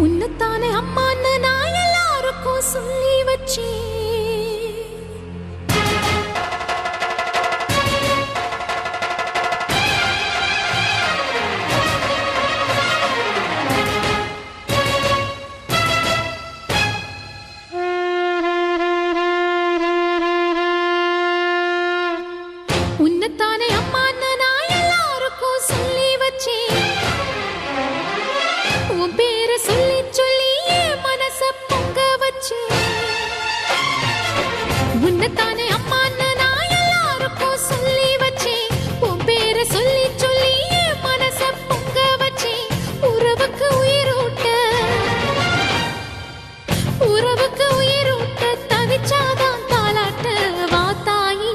உன்னத்தானே அம்மான்னு நான் எல்லாருக்கும் சொல்லி வச்சேன். உன்னத்தானே அம்மான்னு நான் எல்லாருக்கும் சொல்லி வச்சேன். உன் பேரை சொல்லி சொல்லி என் மனச பொங்க வச்சேன். உன்னத்தானே அம்மான்னு நான் எல்லாருக்கும் சொல்லி வச்சேன். உன் பேரை சொல்லி சொல்லி என் மனச பொங்க வச்சேன். உறவுக்கு உயிரூட்ட தவிச்சாதான் தாலாட்ட வாத்தாயி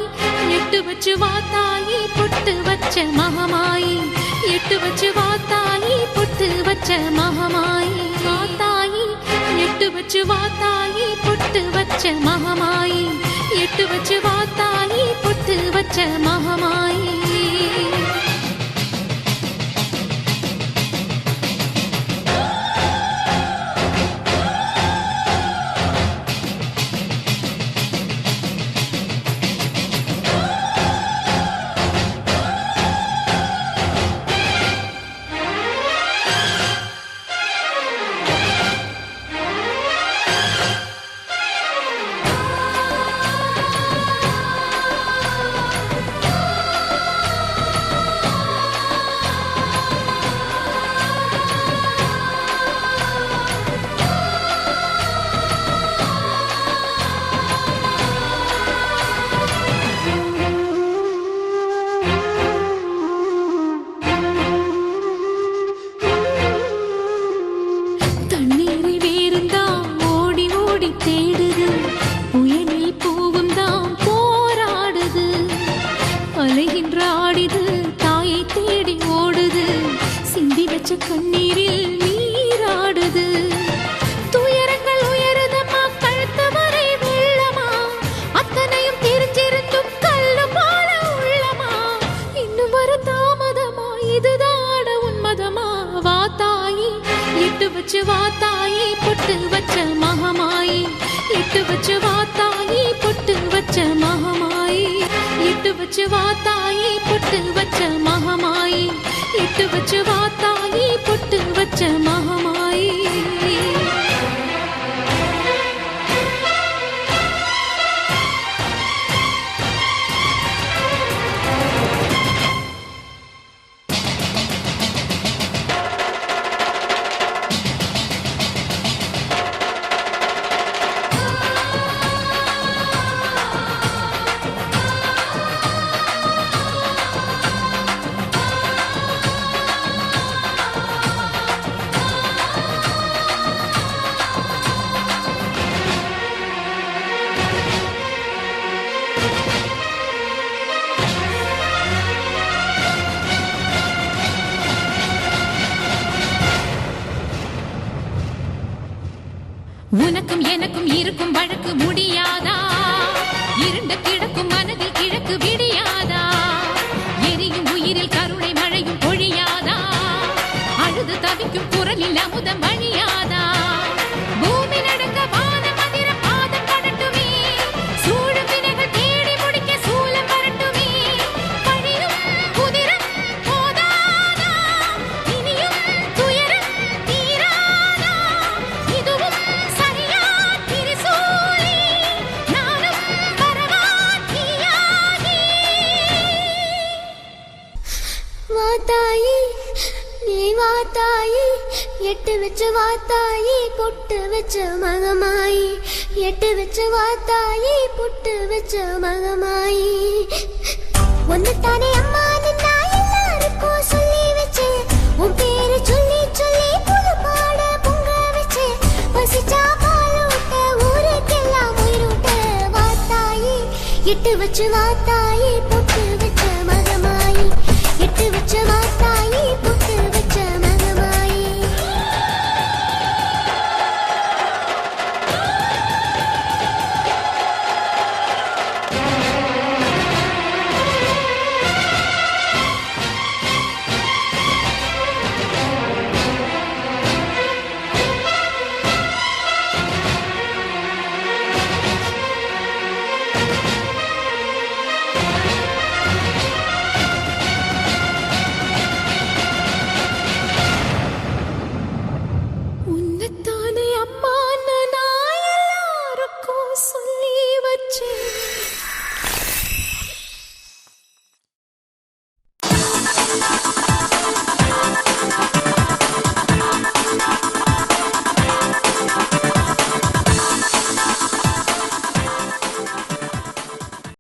எட்டு வச்சு வாத்தாயி பொட்டு வச்ச மகமாயி எட்டு வச்சு வாத்தாயி பொட்டு வச்ச மகமாயி வாத்தாயி எட்டு வச்சு வாத்தாயி பொட்டு வச்ச மகமாயி எட்டு வச்சு வாத்தாயி பொட்டு வச்ச மகமாயி. கண்ணீரில் நீராடுது துயரங்கள் உயருதமா கழுத்து வரை வெள்ளமா அத்தனையும் தெரிஞ்சிருந்தும் கல்லு போல உள்ளமா இன்னும் வர தாமதமா இதுதாட உன்மதமா வாத்தாயி எட்டு வச்சு வாத்தாயி பொட்டு வச்ச மகமாயி எட்டு வச்சு வாத்தாயி பொட்டு வச்ச மகமாயி எட்டு வச்சு வாத்தாயி பொட்டு வச்ச மகமாயி எட்டு வச்சு வாத்தாயி பொட்டு வச்ச மகமாயி. உனக்கும் எனக்கும் இருக்கும் வழக்கு முடியாதா இருண்ட கிழக்கும் மனதில் கிழக்கு விடியாதா எரியும் உயிரில் கருணை மழையும் பொழியாதா அழுது தவிக்கும் குரலில் அமுதம் வழியாதா பூமி நடுங்க வான மந்திர பாதம் கடட்டுமே சூழும் வினைகள் தேடி முடிக்க சூலம் வரட்டுமே பழியும் குதிரம் போதாதா இனியும் துயரம் தீராதா இதுவும் வாத்தாயி நீ வாத்தாயி எட்டு வச்சு வாத்தாயி பொட்டு வச்ச மகமாயி எட்டு வச்சு வாத்தாயி பொட்டு வச்ச மகமாயி. ஒன்னுத்தானே அம்மா நான் எல்லாருக்கும் சொல்லி வச்சேன். உன் பேரு சொல்லி சொல்லி புது பாட பொங்க வச்சேன். பசிச்சா பாலூட்ட ஊருக்கெல்லாம் உயிரூட்ட வாத்தாயி எட்டு வச்சு வாத்தாயி